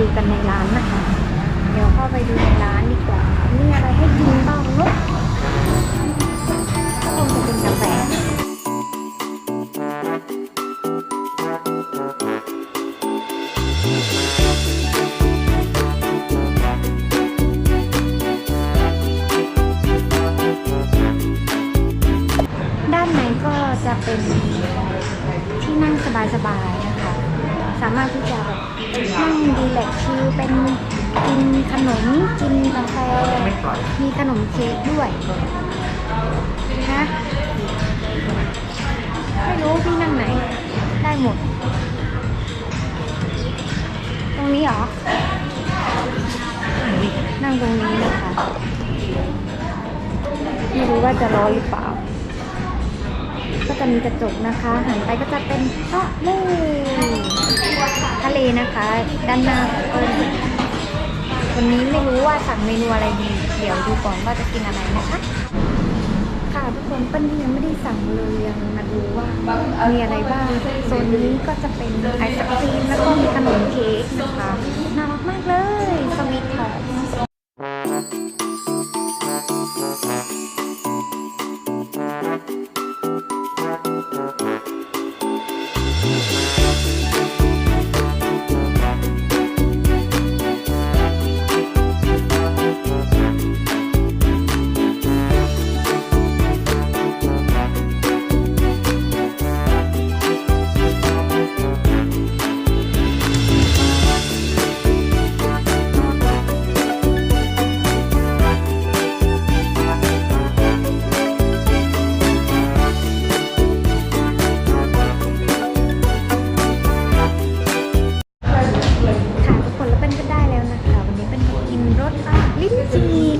ดูกันในร้านนะคะเดี๋ยวเข้าไปดูในร้านดีกว่ามีอะไรให้กินบ้างเนาะก็คงจะเป็นกาแฟด้านในก็จะเป็นที่นั่งสบายๆนะคะสามารถที่จะแบบนั่งรีแลกซ์ชิลเป็นกินขนมกินกาแฟมีขนมเค้กด้วยนะไม่รู้พี่นั่งไหนได้หมดตรงนี้เหรอนั่งตรงนี้นะคะไม่รู้ว่าจะร้อนหรือเปล่าก็จะมีกระจกนะคะหันไปก็จะเป็นทะเลนะคะด้านหน้าของเปิ้ลวันนี้ไม่รู้ว่าสั่งเมนูอะไรดีเดี๋ยวดูก่อนว่าจะกินอะไรนะคะค่ะทุกคนเปิ้ลยังไม่ได้สั่งเลยยังมาดูว่ามีอะไรบ้างโซนนี้ก็จะเป็นไอศครีมแล้วก็มีขนมเค้กนะคะน่ารักมากเลยสวีททอร์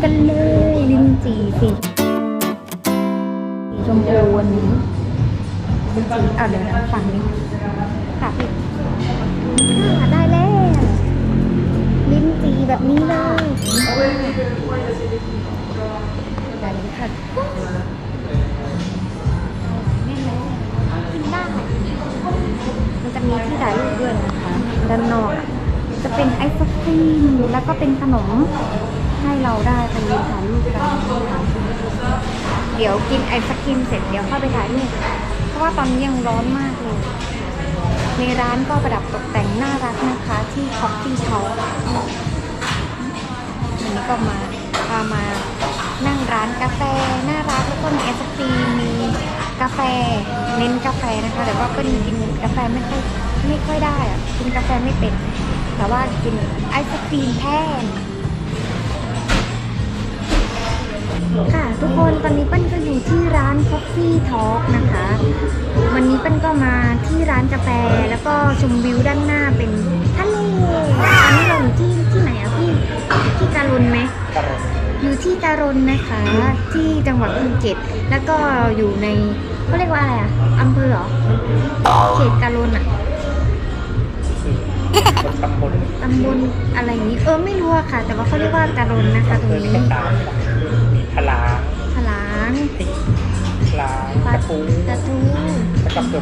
กันเลยลิ้นจี่สีชมพูวันนี้ลิ้นจี่เอาเดี๋ยวนะฝั่งนี้ค่ะพี่ได้แล้วลิ้นจี่แบบนี้เลยได้เลยค่ะแน่เลยกินได้มันจะมีที่ถ่ายรูปด้วยนะคะด้านนอกจะเป็นไอศครีมแล้วก็เป็นขนมให้เราได้ไปยืนถ่ายรูปกันเดี๋ยวกินไอศครีมเสร็จเดี๋ยวเข้าไปถ่ายรูปเพราะว่าตอนนี้ยังร้อนมากเลยในร้านก็ประดับตกแต่งน่ารักนะคะที่ Coffee Talk วันนี้ก็พามานั่งร้านกาแฟน่ารักแล้วก็มีไอศครีมมีกาแฟเน้นกาแฟนะคะแต่ว่าก็กินกาแฟไม่ค่อยได้อะกินกาแฟไม่เป็นแต่ว่ากินไอศครีมแทนค่ะทุกคนตอนนี้เปิ้ลก็อยู่ที่ร้าน Coffee Talk นะคะวันนี้เปิ้ลก็มาที่ร้านกาแฟแล้วก็ชมวิวด้านหน้าเป็นทะเลตอนนี้เราอยู่ที่ไหนอะพี่ที่การุณไหมอยู่ที่การุณนะคะที่จังหวัดภูเก็ตแล้วก็อยู่ในเขาเรียกว่าอะไรอะอำเภอเหรอเขตการุณอะตำบลอะไรอย่างนี้ไม่รู้อะค่ะแต่ว่าเขาเรียกว่าการุณนะคะตรงนี้พลางตะทูกับตัว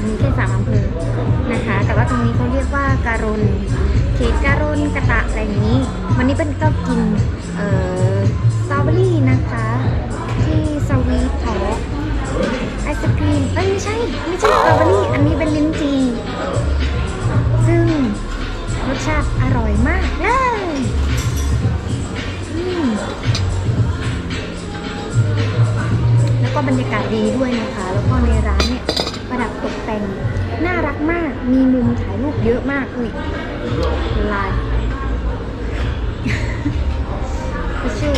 มีแค่3อำเภอนะคะแต่ว่าตรงนี้เขาเรียกว่าการุณเขตการุณกะตะอะไรอย่างนี้วันนี้เป็นก็กินสตรอเบอรี่นะคะที่สวีททอล์กไอศครีมไม่ใช่สตรอเบอรี่อันนี้เป็นลิ้นจี่ซึ่งรสชาติอร่อยมากเลยแล้วก็บรรยากาศดีด้วยนะคะแล้วก็ในร้านเนี่ยประดับตกแต่งน่ารักมากมีมุมถ่ายรูปเยอะมากลายชื่อ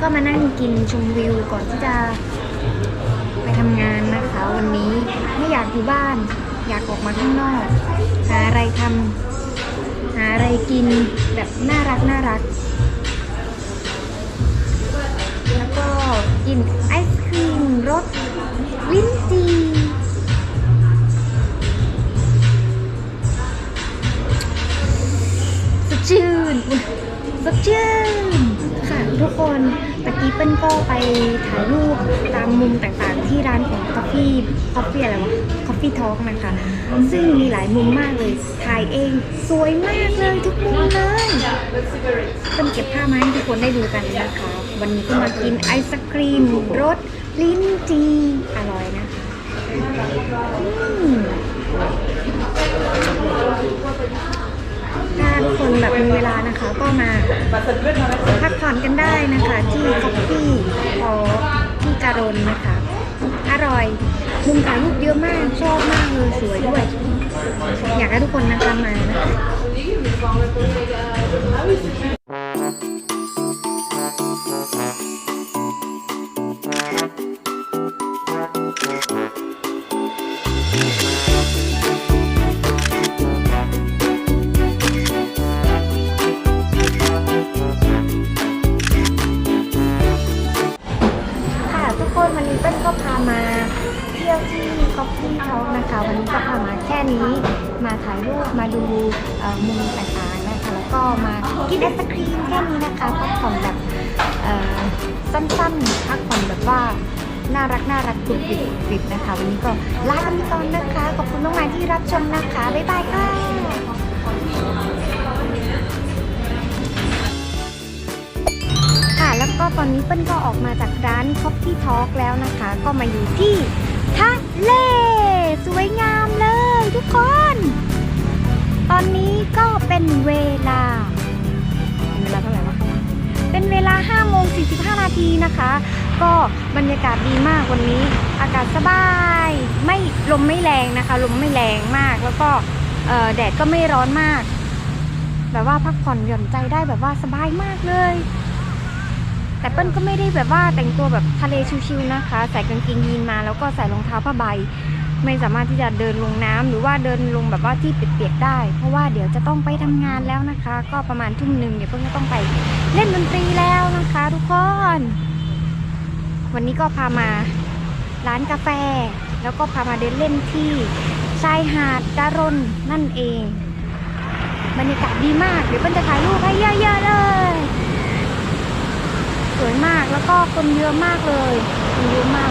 ก็มานั่งกินชมวิวก่อนที่จะไปทำงานนะคะวันนี้ไม่อยากอยู่บ้านอยากออกมาข้างนอกหาอะไรทำหาอะไรกินแบบน่ารักแล้วก็กินไอศครีมรสลิ้นจี่สดชื่นค่ะทุกคนตะกี้เปิ้ลก็ไปถ่ายรูปตามมุมต่างๆที่ร้านของ Coffee อะไรวะ Coffee Talk นะคะ ซึ่งมีหลายมุมมากเลย ถ่ายเองสวยมากเลยทุกมุมเลยเพิ่นเก็บภาพมาให้ทุกคนได้ดูกันนะคะ วันนี้ก็มากินไอศครีมรสลิ้นจี่อร่อยนะคะถ้าทุกคนแบบมีเวลานะคะก็มาพักผ่อนกันได้นะคะที่ Coffee Talk ที่การนนะคะ อร่อยมุมถ่ายรูปเยอะมากชอบมากเลยสวยด้วย อยากให้ทุกคนนะคะมานะคะทุกคนวันนี้เปิ้ลก็พามาเที่ยวที่ Coffee Talk นะคะวันนี้ก็พามาแค่นี้มาถ่ายรูปมาดูมุมต่างๆนะคะแล้วก็มากินไอศครีมแค่นี้นะคะพักผ่อนแบบสั้นๆพักผ่อนแบบว่าน่ารักกรุบกริบนะคะวันนี้ก็ลากันไปก่อนนะคะขอบคุณมากๆที่รับชมนะคะบ๊ายบายค่ะแล้วก็ตอนนี้เปิ้ลก็ออกมาจากร้าน Coffee Talk แล้วนะคะก็มาอยู่ที่ทะเลสวยงามเลยทุกคนตอนนี้ก็เป็นเวลาเท่าไหร่วะเป็นเวลา5:45 นาทีนะคะก็บรรยากาศดีมากวันนี้อากาศสบายไม่ลมไม่แรงนะคะลมไม่แรงมากแล้วก็แดดก็ไม่ร้อนมากแบบว่าพักผ่อนหย่อนใจได้แบบว่าสบายมากเลยแต่เปิ้ลก็ไม่ได้แบบว่าแต่งตัวแบบทะเลชิวๆนะคะใส่กางเกงยีนมาแล้วก็ใส่รองเท้าผ้าใบไม่สามารถที่จะเดินลงน้ำหรือว่าเดินลงแบบว่าที่เปียกๆได้เพราะว่าเดี๋ยวจะต้องไปทำงานแล้วนะคะก็ประมาณ 19:00 เดี๋ยวเปิ้ลก็ต้องไปเล่นดนตรีแล้วนะคะทุกคนวันนี้ก็พามาร้านกาแฟแล้วก็พามาเดินเล่นที่ชายหาดดารนนั่นเองบรรยากาศดีมากเดี๋ยวเปิ้ลจะถ่ายรูปให้เยอะๆเลยสวยมากแล้วก็คนเยอะมากเลยคนเยอะมาก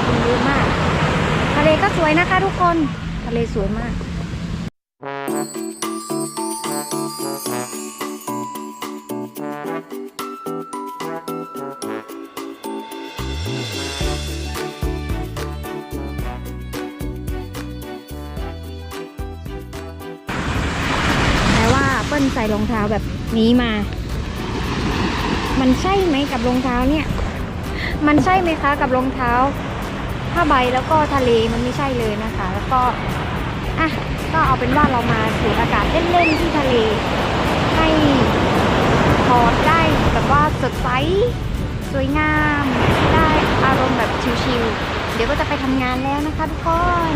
ทะเลก็สวยนะคะทุกคนทะเลสวยมากแต่ว่าเปิ้ลใส่รองเท้าแบบนี้มามันใช่ไหมกับรองเท้าเนี่ยมันใช่ไหมคะกับรองเท้าผ้าใบแล้วก็ทะเลมันไม่ใช่เลยนะคะแล้วก็ก็เอาเป็นว่าเรามาสูดอากาศเล่นๆที่ทะเลให้ถอดได้แบบว่าสดใสสวยงามได้อารมณ์แบบชิลๆเดี๋ยวก็จะไปทำงานแล้วนะคะทุกคน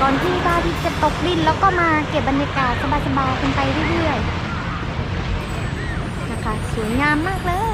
ก่อนที่พระอาทิตย์จะตกดินแล้วก็มาเก็บบรรยากาศสบายๆกันไปเรื่อยๆสวยงามมากเลย